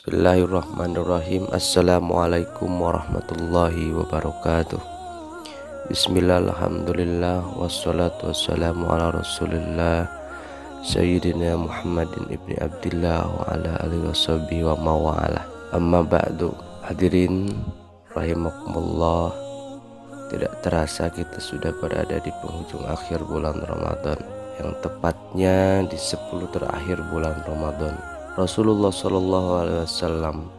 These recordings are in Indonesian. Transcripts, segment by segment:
Bismillahirrahmanirrahim. Assalamualaikum warahmatullahi wabarakatuh. Bismillah, alhamdulillah, wassalatu wassalamu ala rasulillah Sayyidina Muhammadin ibni Abdillah wa ala alihi washabihi wa mawala. Amma ba'du. Hadirin rahimakumullah, tidak terasa kita sudah berada di penghujung akhir bulan Ramadan, yang tepatnya di 10 terakhir bulan Ramadan. Rasulullah SAW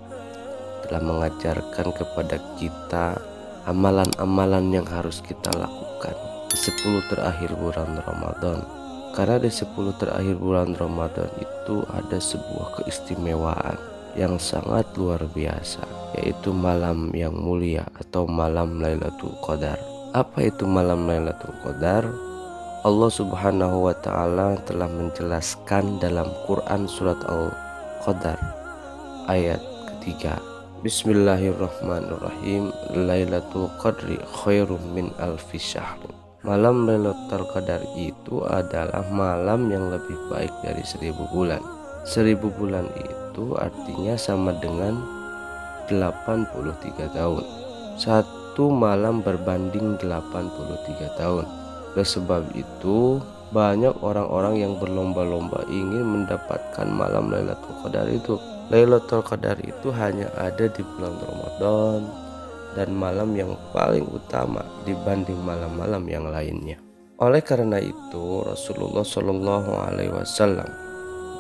telah mengajarkan kepada kita amalan-amalan yang harus kita lakukan di 10 terakhir bulan Ramadan. Karena di 10 terakhir bulan Ramadan itu ada sebuah keistimewaan yang sangat luar biasa, yaitu malam yang mulia atau malam Lailatul Qadar. Apa itu malam Lailatul Qadar? Allah Subhanahu wa Ta'ala telah menjelaskan dalam Quran surat Al-Qadar ayat ketiga. Bismillahirrahmanirrahim. Lailatul Qadri khairum min alfi syahr. Malam Lailatul Qadar itu adalah malam yang lebih baik dari 1000 bulan. 1000 bulan itu artinya sama dengan 83 tahun. Satu malam berbanding 83 tahun. Oleh sebab itu, banyak orang-orang yang berlomba-lomba ingin mendapatkan malam Lailatul Qadar itu. Lailatul Qadar itu hanya ada di bulan Ramadan dan malam yang paling utama dibanding malam-malam yang lainnya. Oleh karena itu, Rasulullah SAW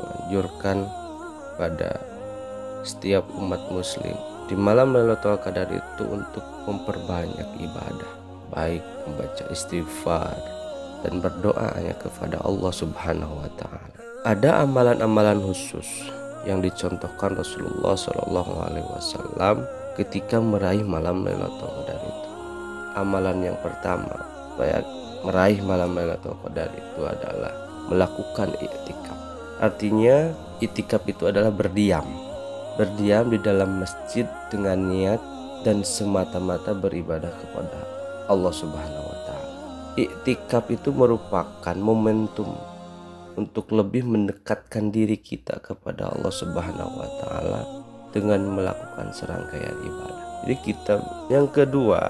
menganjurkan pada setiap umat muslim di malam Lailatul Qadar itu untuk memperbanyak ibadah, baik membaca istighfar dan berdoa hanya kepada Allah Subhanahu wa Ta'ala. Ada amalan-amalan khusus yang dicontohkan Rasulullah SAW ketika meraih malam Lailatul Qadar itu. Amalan yang pertama supaya meraih malam Lailatul Qadar itu adalah melakukan i'tikaf. Artinya i'tikaf itu adalah berdiam di dalam masjid dengan niat dan semata-mata beribadah kepada Allah Subhanahu wa Ta'ala. I'tikaf itu merupakan momentum untuk lebih mendekatkan diri kita kepada Allah Subhanahu wa Ta'ala dengan melakukan serangkaian ibadah. Jadi kita yang kedua,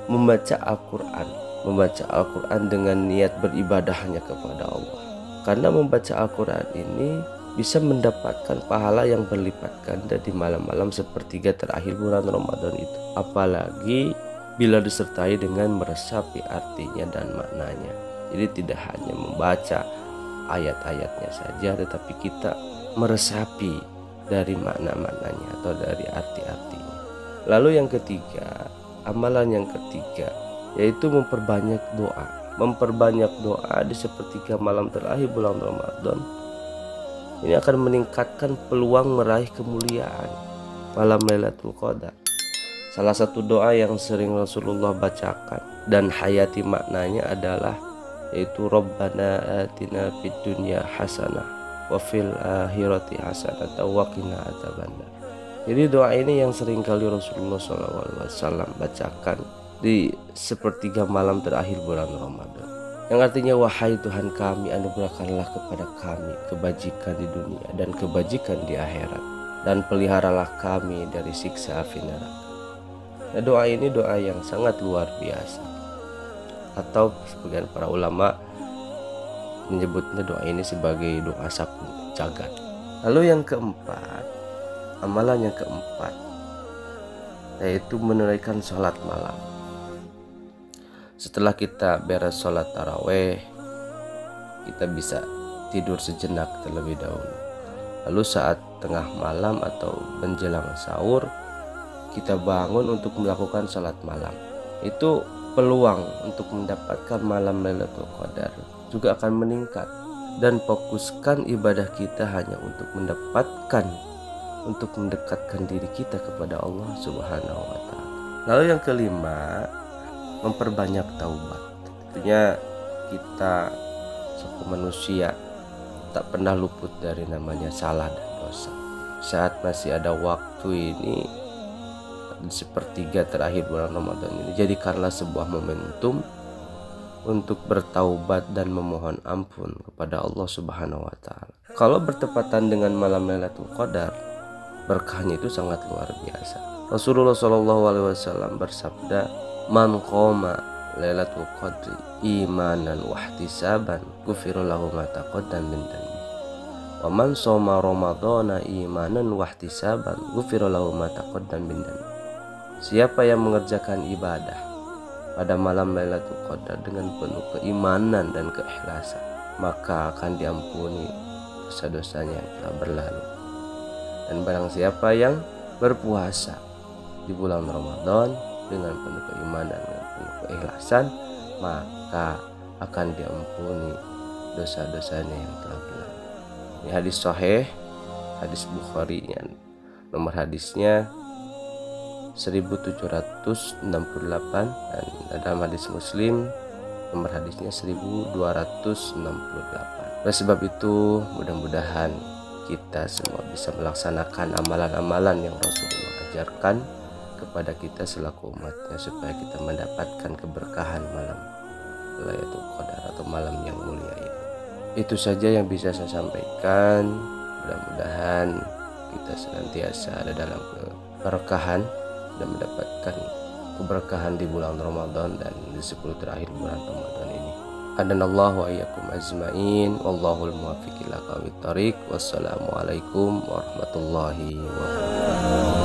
membaca Al-Quran. Membaca Al-Quran dengan niat beribadahnya kepada Allah. Karena membaca Al-Quran ini bisa mendapatkan pahala yang berlipat ganda di malam-malam sepertiga terakhir bulan Ramadan itu. Apalagi bila disertai dengan meresapi artinya dan maknanya. Jadi tidak hanya membaca ayat-ayatnya saja, tetapi kita meresapi dari makna-maknanya atau dari arti-artinya. Lalu yang ketiga, amalan yang ketiga, yaitu memperbanyak doa. Memperbanyak doa di sepertiga malam terakhir bulan Ramadan ini akan meningkatkan peluang meraih kemuliaan malam Lailatul Qadar. Salah satu doa yang sering Rasulullah bacakan dan hayati maknanya adalah yaitu Rabbana atina fid dunya hasanah wa fil akhirati hasanah wa qina adzabannar. Jadi doa ini yang sering kali Rasulullah SAW bacakan di sepertiga malam terakhir bulan Ramadan, yang artinya, wahai Tuhan kami, anugerahkanlah kepada kami kebajikan di dunia dan kebajikan di akhirat, dan peliharalah kami dari siksa api neraka. Nah, doa ini doa yang sangat luar biasa, atau sebagian para ulama menyebutnya doa ini sebagai doa sapu jagat. Lalu yang keempat, amalan yang keempat, yaitu menunaikan sholat malam. Setelah kita beres sholat taraweh, kita bisa tidur sejenak terlebih dahulu. Lalu saat tengah malam atau menjelang sahur, kita bangun untuk melakukan sholat malam. Itu peluang untuk mendapatkan malam Lailatul Qadar juga akan meningkat. Dan fokuskan ibadah kita hanya untuk mendekatkan diri kita kepada Allah Subhanahu wa Ta'ala. Lalu yang kelima, memperbanyak taubat. Tentunya kita sebagai manusia tak pernah luput dari namanya salah dan dosa. Saat masih ada waktu ini, di sepertiga terakhir bulan Ramadan ini, jadikanlah sebuah momentum untuk bertaubat dan memohon ampun kepada Allah Subhanahu wa Ta'ala. Kalau bertepatan dengan malam Lailatul Qadar, berkahnya itu sangat luar biasa. Rasulullah SAW bersabda, "Man qoma Lailatul Qadri imanan wahtisaban ghufira lahu ma taqaddama min dhanbi. Wa man shoma ramadhana imanan wahtisaban ghufira lahu ma taqaddama min dhanbi." Siapa yang mengerjakan ibadah pada malam Lailatul Qadar dengan penuh keimanan dan keikhlasan, maka akan diampuni dosa-dosanya yang telah berlalu. Dan barang siapa yang berpuasa di bulan Ramadan dengan penuh keimanan dan penuh keikhlasan, maka akan diampuni dosa-dosanya yang telah berlalu. Ini hadis sahih, hadis Bukhari, nomor hadisnya 1768, dan dalam hadis Muslim nomor hadisnya 1268. Oleh sebab itu, mudah-mudahan kita semua bisa melaksanakan amalan-amalan yang Rasulullah ajarkan kepada kita selaku umatnya, supaya kita mendapatkan keberkahan malam Lailatul Qadar atau malam yang mulia ini. Itu saja yang bisa saya sampaikan. Mudah-mudahan kita senantiasa ada dalam keberkahan dan mendapatkan keberkahan di bulan Ramadan dan di 10 terakhir bulan Ramadan ini. Adanallahu wa iyyakum ajmain, wallahul muwaffiq ila aqwamit thoriq. Wassalamualaikum warahmatullahi wabarakatuh.